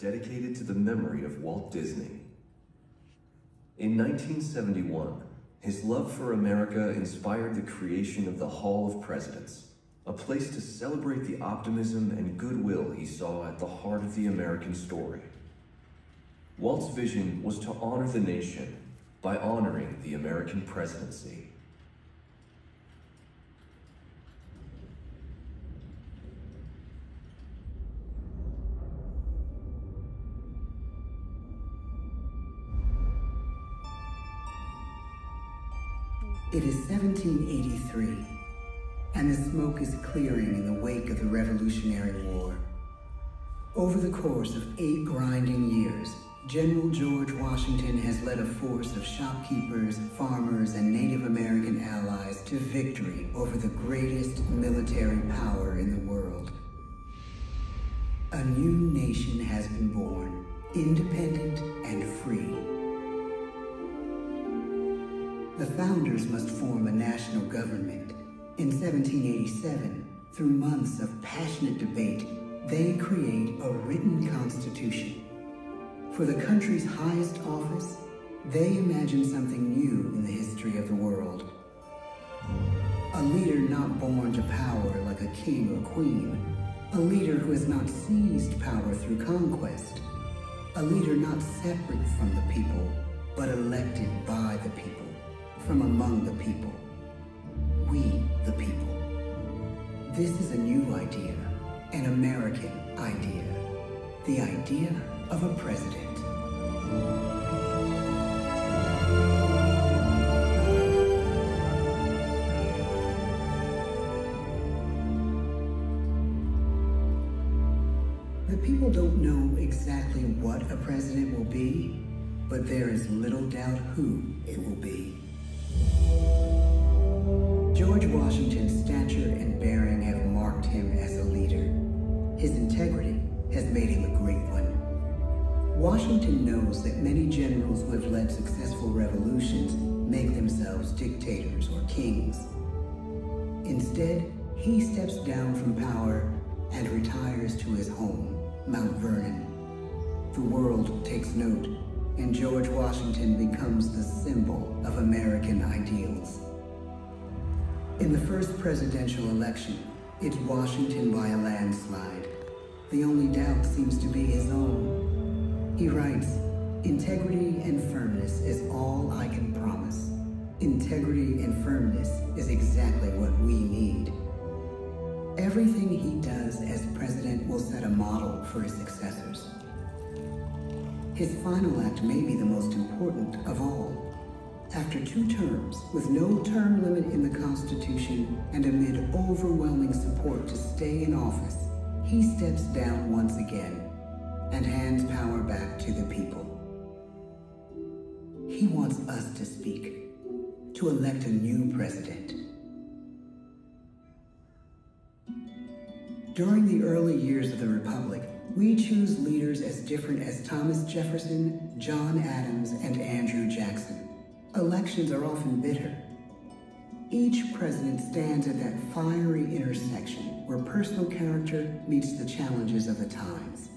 dedicated to the memory of Walt Disney. In 1971, his love for America inspired the creation of the Hall of Presidents, a place to celebrate the optimism and goodwill he saw at the heart of the American story. Walt's vision was to honor the nation by honoring the American presidency. It is 1783, and the smoke is clearing in the wake of the Revolutionary War. Over the course of 8 grinding years, General George Washington has led a force of shopkeepers, farmers, and Native American allies to victory over the greatest military power in the world. A new nation has been born, independent and free. The founders must form a national government. In 1787, through months of passionate debate, they create a written constitution. For the country's highest office, they imagine something new in the history of the world. A leader not born to power like a king or queen. A leader who has not seized power through conquest. A leader not separate from the people, but elected by the people. From among the people. We, the people. This is a new idea, an American idea. The idea of a president. The people don't know exactly what a president will be, but there is little doubt who it will be. George Washington's stature and bearing have marked him as a leader. His integrity has made him a great one. Washington knows that many generals who have led successful revolutions make themselves dictators or kings. Instead, he steps down from power and retires to his home, Mount Vernon. The world takes note, and George Washington becomes the symbol of American ideals. In the first presidential election, it's Washington by a landslide. The only doubt seems to be his own. He writes, "Integrity and firmness is all I can promise. Integrity and firmness is exactly what we need." Everything he does as president will set a model for his successors. His final act may be the most important of all. After 2 terms, with no term limit in the Constitution and amid overwhelming support to stay in office, he steps down once again and hands power back to the people. He wants us to speak, to elect a new president. During the early years of the Republic, we choose leaders as different as Thomas Jefferson, John Adams, and Andrew Jackson. Elections are often bitter. Each president stands at that fiery intersection where personal character meets the challenges of the times.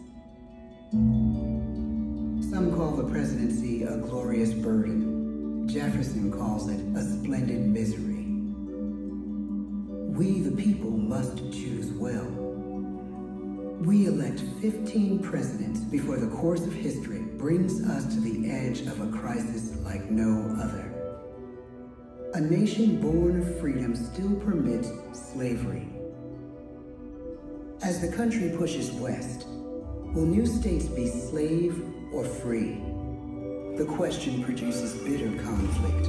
Some call the presidency a glorious burden. Jefferson calls it a splendid misery. We, the people, must choose well. We elect 15 presidents before the course of history brings us to the edge of a crisis like no other. A nation born of freedom still permits slavery. As the country pushes west, will new states be slave or free? The question produces bitter conflict.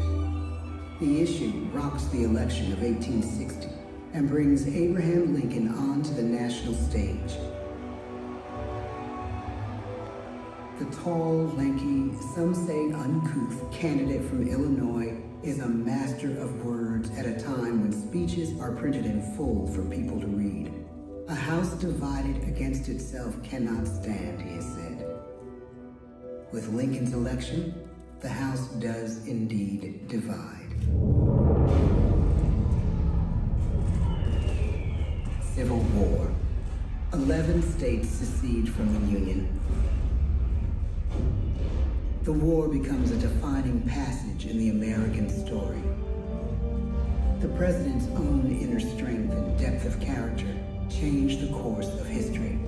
The issue rocks the election of 1860 and brings Abraham Lincoln onto the national stage. The tall, lanky, some say uncouth candidate from Illinois is a master of words at a time when speeches are printed in full for people to read. A house divided against itself cannot stand, he has said. With Lincoln's election, the House does indeed divide. Civil War. 11 states secede from the Union. The war becomes a defining passage in the American story. The president's own inner strength and depth of character changed the course of history.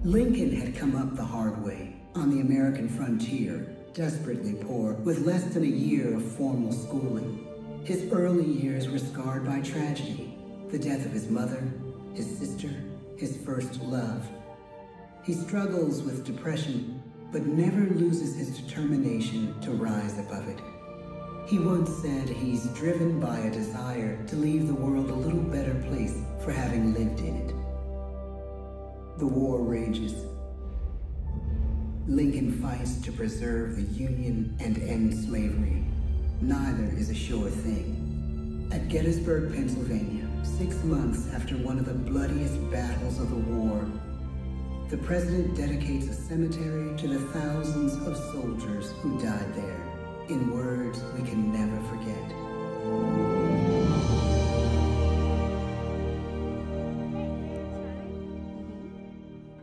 Lincoln had come up the hard way on the American frontier, desperately poor, with less than a year of formal schooling. His early years were scarred by tragedy, the death of his mother, his sister, his first love. He struggles with depression, but never loses his determination to rise above it. He once said he's driven by a desire to leave the world a little better place for having lived in it. The war rages. Lincoln fights to preserve the Union and end slavery. Neither is a sure thing. At Gettysburg, Pennsylvania, 6 months after one of the bloodiest battles of the war, the president dedicates a cemetery to the thousands of soldiers who died there, in words we can never forget.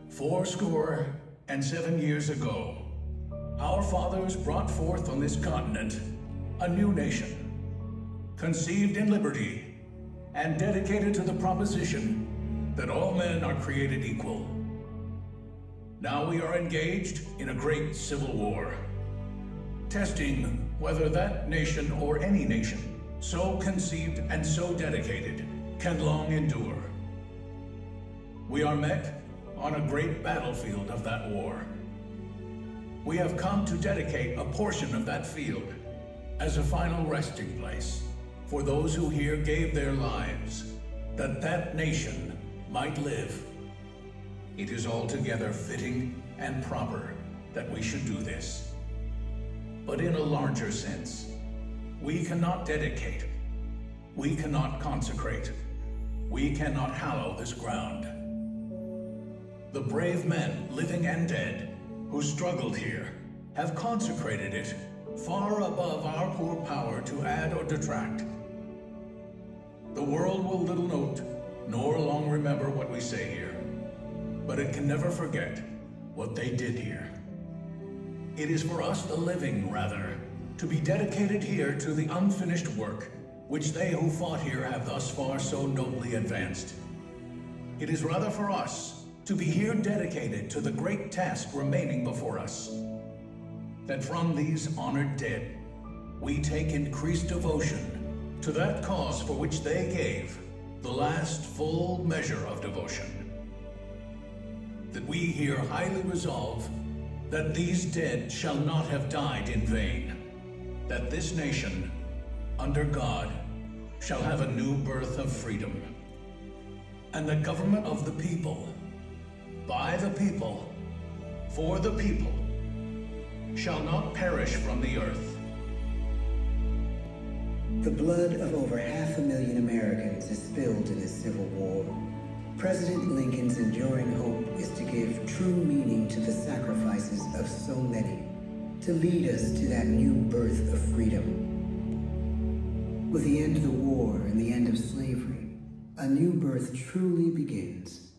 "Fourscore-and-7 years ago, our fathers brought forth on this continent a new nation, conceived in liberty and dedicated to the proposition that all men are created equal. Now we are engaged in a great civil war, testing whether that nation or any nation, so conceived and so dedicated, can long endure. We are met on a great battlefield of that war. We have come to dedicate a portion of that field as a final resting place for those who here gave their lives, that that nation might live. It is altogether fitting and proper that we should do this. But in a larger sense, we cannot dedicate, we cannot consecrate, we cannot hallow this ground. The brave men, living and dead, who struggled here, have consecrated it far above our poor power to add or detract. The world will little note, nor long remember what we say here, but it can never forget what they did here. It is for us, the living, rather, to be dedicated here to the unfinished work which they who fought here have thus far so nobly advanced. It is rather for us to be here dedicated to the great task remaining before us, that from these honored dead we take increased devotion to that cause for which they gave the last full measure of devotion. That we here highly resolve that these dead shall not have died in vain, that this nation, under God, shall have a new birth of freedom, and the government of the people, by the people, for the people, shall not perish from the earth. The blood of over 500,000 Americans is spilled in this Civil War. President Lincoln's enduring hope is to give true meaning to the sacrifices of so many, to lead us to that new birth of freedom. With the end of the war and the end of slavery, a new birth truly begins.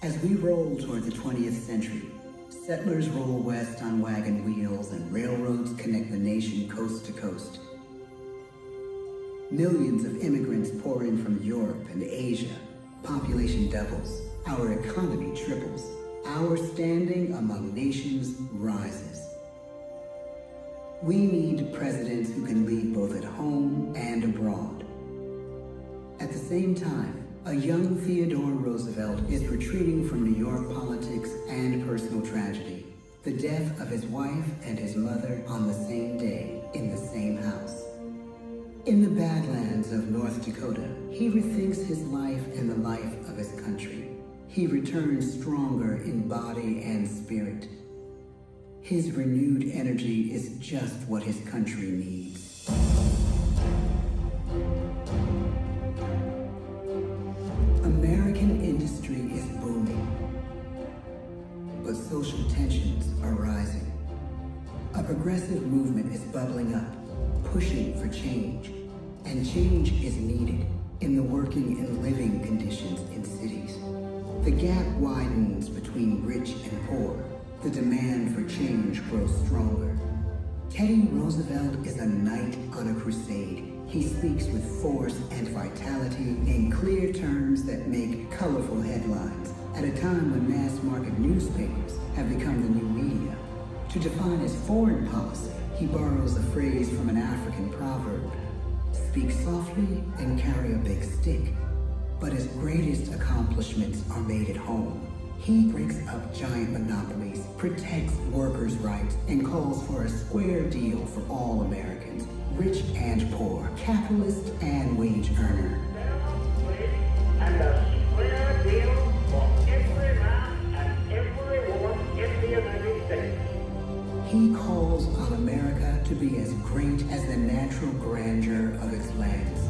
As we roll toward the 20th century, settlers roll west on wagon wheels and railroads connect the nation coast to coast. Millions of immigrants pour in from Europe and Asia. Population doubles. Our economy triples. Our standing among nations rises. We need presidents who can lead both at home and abroad. At the same time, a young Theodore Roosevelt is retreating from New York politics and personal tragedy. The death of his wife and his mother on the same day in the same house. In the Badlands of North Dakota, he rethinks his life and the life of his country. He returns stronger in body and spirit. His renewed energy is just what his country needs. American industry is booming, but social tensions are rising. A progressive movement is bubbling up, pushing for change, and change is needed in the working and living conditions in cities. The gap widens between rich and poor. The demand for change grows stronger. Teddy Roosevelt is a knight on a crusade. He speaks with force and vitality in clear terms that make colorful headlines at a time when mass-market newspapers have become the new media. To define his foreign policy, he borrows a phrase from an African proverb: speak softly and carry a big stick. But his greatest accomplishments are made at home. He breaks up giant monopolies, protects workers' rights, and calls for a square deal for all Americans, rich and poor, capitalist and wage earner. And a square deal for every man and every woman in the United States. He calls on America to be as great as the natural grandeur of its lands.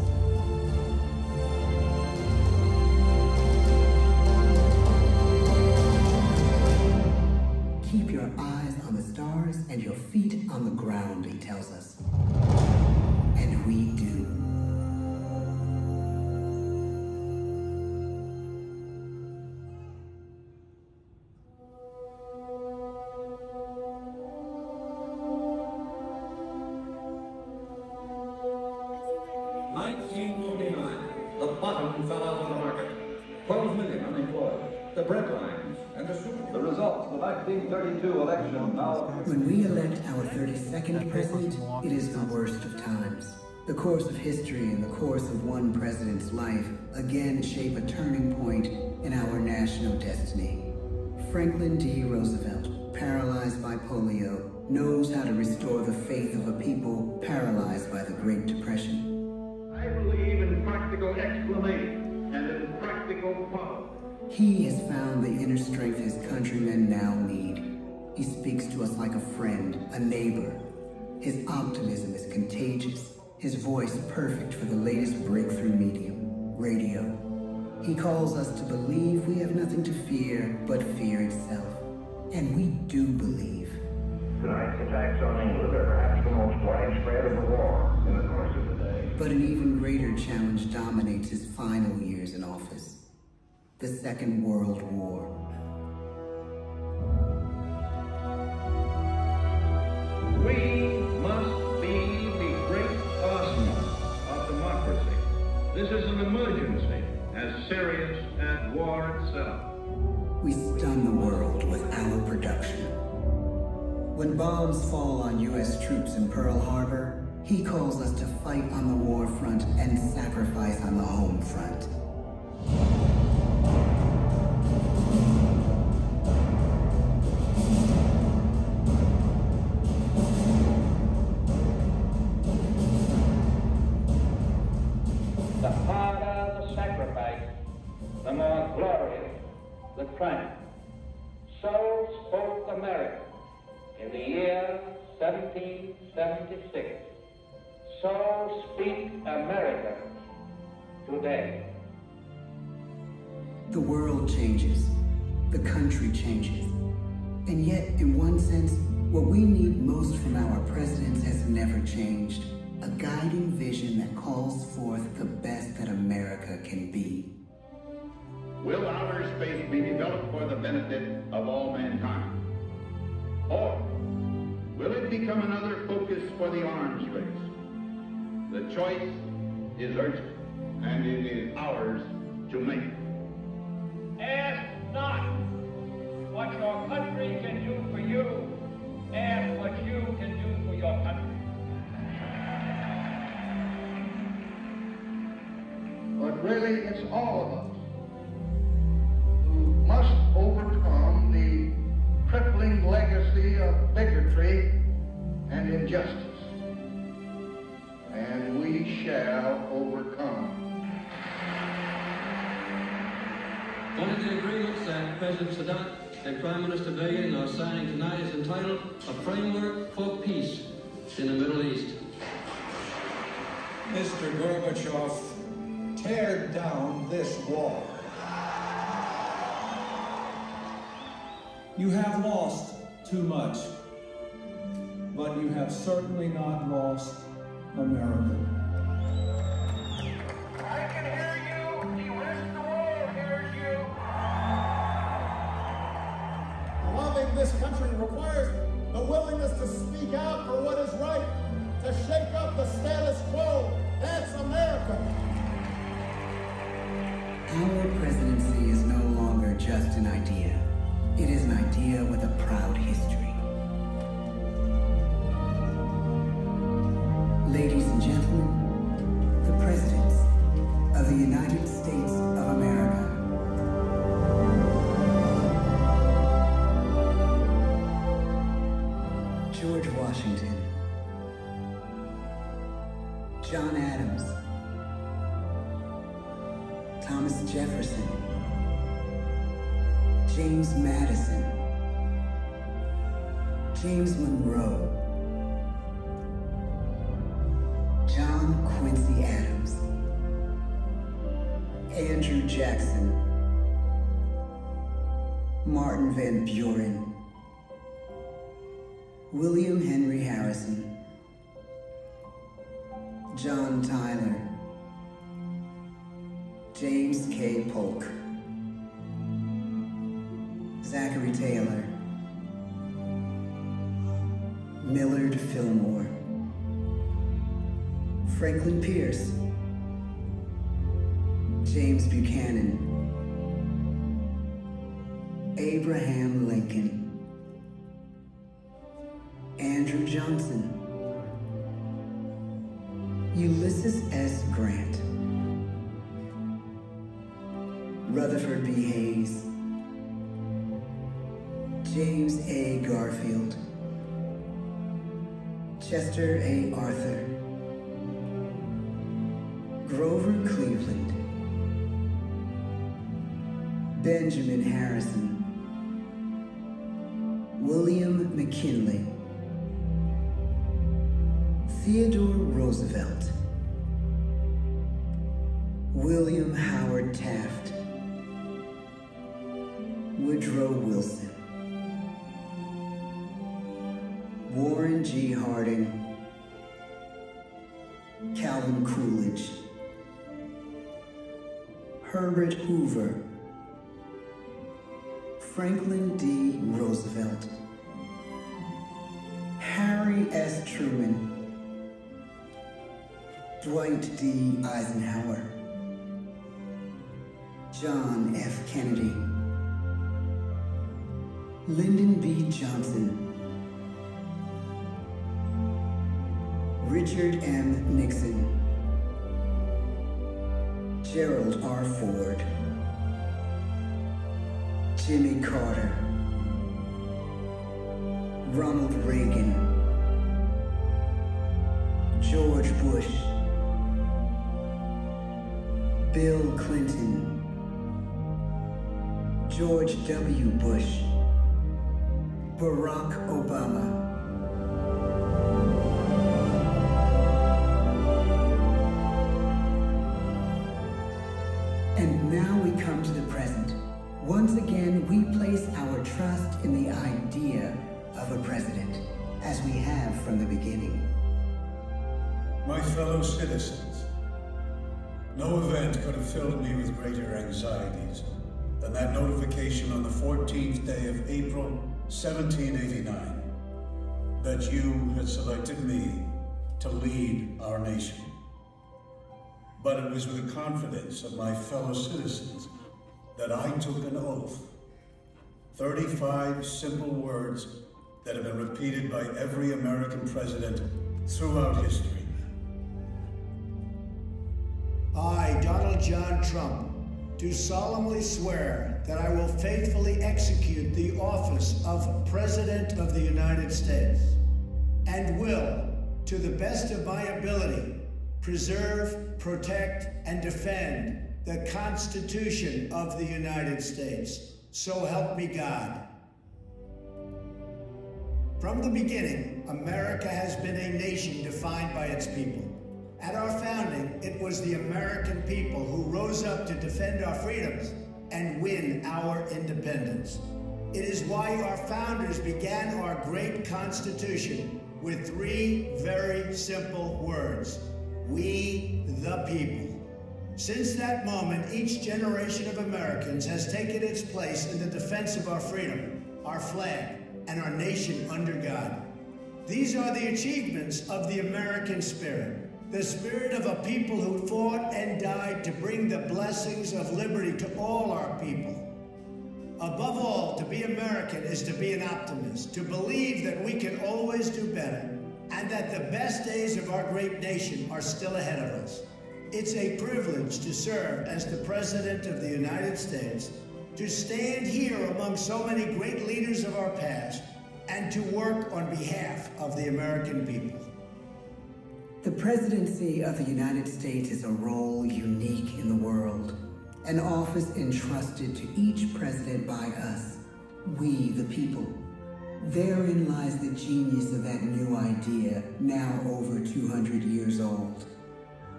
Keep your eyes on the stars and your feet on the ground, he tells us. And we do. The bottom fell out of the market. 12 million unemployed. The bread lines and the soup. The results of the 1932 election now. When we elect our 32nd president, it is the worst of times. The course of history and the course of one president's life again shape a turning point in our national destiny. Franklin D. Roosevelt, paralyzed by polio, knows how to restore the faith of a people paralyzed by the Great Depression. I believe in practical exclamation and in practical power. He has found the inner strength his countrymen now need. He speaks to us like a friend, a neighbor. His optimism is contagious, his voice perfect for the latest breakthrough medium, radio. He calls us to believe we have nothing to fear but fear itself. And we do believe. Tonight's attacks on England are perhaps the most widespread of the war in the course of the day. But an even greater challenge dominates his final years in office. The Second World War. We must be the great arsenal of democracy. This is an emergency as serious as war itself. We stun the world with our production. When bombs fall on U.S. troops in Pearl Harbor, he calls us to fight on the war front and sacrifice on the home front. The harder the sacrifice, the more glorious the triumph. So spoke America in the year 1776. So speak Americans today. The world changes. The country changes. And yet, in one sense, what we need most from our presidents has never changed. A guiding vision that calls forth the best that America can be. Will outer space be developed for the benefit of all mankind? Or will it become another focus for the arms race? The choice is urgent, and it is ours to make. Ask not what your country can do for you. Ask what you can do for your country. But really, it's all of us who must overcome the crippling legacy of bigotry and injustice. And we shall overcome. One of the agreements that President Sadat and Prime Minister Begin are signing tonight is entitled A Framework for Peace in the Middle East. Mr. Gorbachev, tear down this wall. You have lost too much, but you have certainly not lost America. I can hear you. The rest of the world hears you. George Washington, John Adams, Thomas Jefferson, James Madison, James Monroe, John Quincy Adams, Andrew Jackson, Martin Van Buren, William Henry Harrison, John Tyler, James K. Polk, Zachary Taylor, Millard Fillmore, Franklin Pierce, James Buchanan, Abraham Lincoln, Andrew Johnson, Ulysses S. Grant, Rutherford B. Hayes, James A. Garfield, Chester A. Arthur, Grover Cleveland, Benjamin Harrison, William McKinley, Theodore Roosevelt, William Howard Taft, Woodrow Wilson, Warren G. Harding, Calvin Coolidge, Herbert Hoover, Franklin D. Roosevelt, Harry S. Truman, Dwight D. Eisenhower, John F. Kennedy, Lyndon B. Johnson, Richard M. Nixon, Gerald R. Ford, Jimmy Carter, Ronald Reagan, George Bush, Bill Clinton, George W. Bush, Barack Obama. And now we come to the present. Once again, we place our trust in the idea of a president, as we have from the beginning. My fellow citizens, no event could have filled me with greater anxieties than that notification on the 14th day of April, 1789, that you had selected me to lead our nation. But it was with the confidence of my fellow citizens that I took an oath. 35 simple words that have been repeated by every American president throughout history. I, Donald John Trump, do solemnly swear that I will faithfully execute the office of President of the United States and will, to the best of my ability, preserve, protect, and defend the Constitution of the United States. So help me God. From the beginning, America has been a nation defined by its people. At our founding, it was the American people who rose up to defend our freedoms and win our independence. It is why our founders began our great Constitution with 3 very simple words: we the people. Since that moment, each generation of Americans has taken its place in the defense of our freedom, our flag, and our nation under God. These are the achievements of the American spirit, the spirit of a people who fought and died to bring the blessings of liberty to all our people. Above all, to be American is to be an optimist, to believe that we can always do better, and that the best days of our great nation are still ahead of us. It's a privilege to serve as the President of the United States, to stand here among so many great leaders of our past, and to work on behalf of the American people. The presidency of the United States is a role unique in the world, an office entrusted to each president by us, we the people. Therein lies the genius of that new idea, now over 200 years old.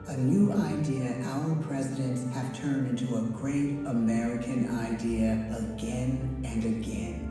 A new idea our presidents have turned into a great American idea again and again.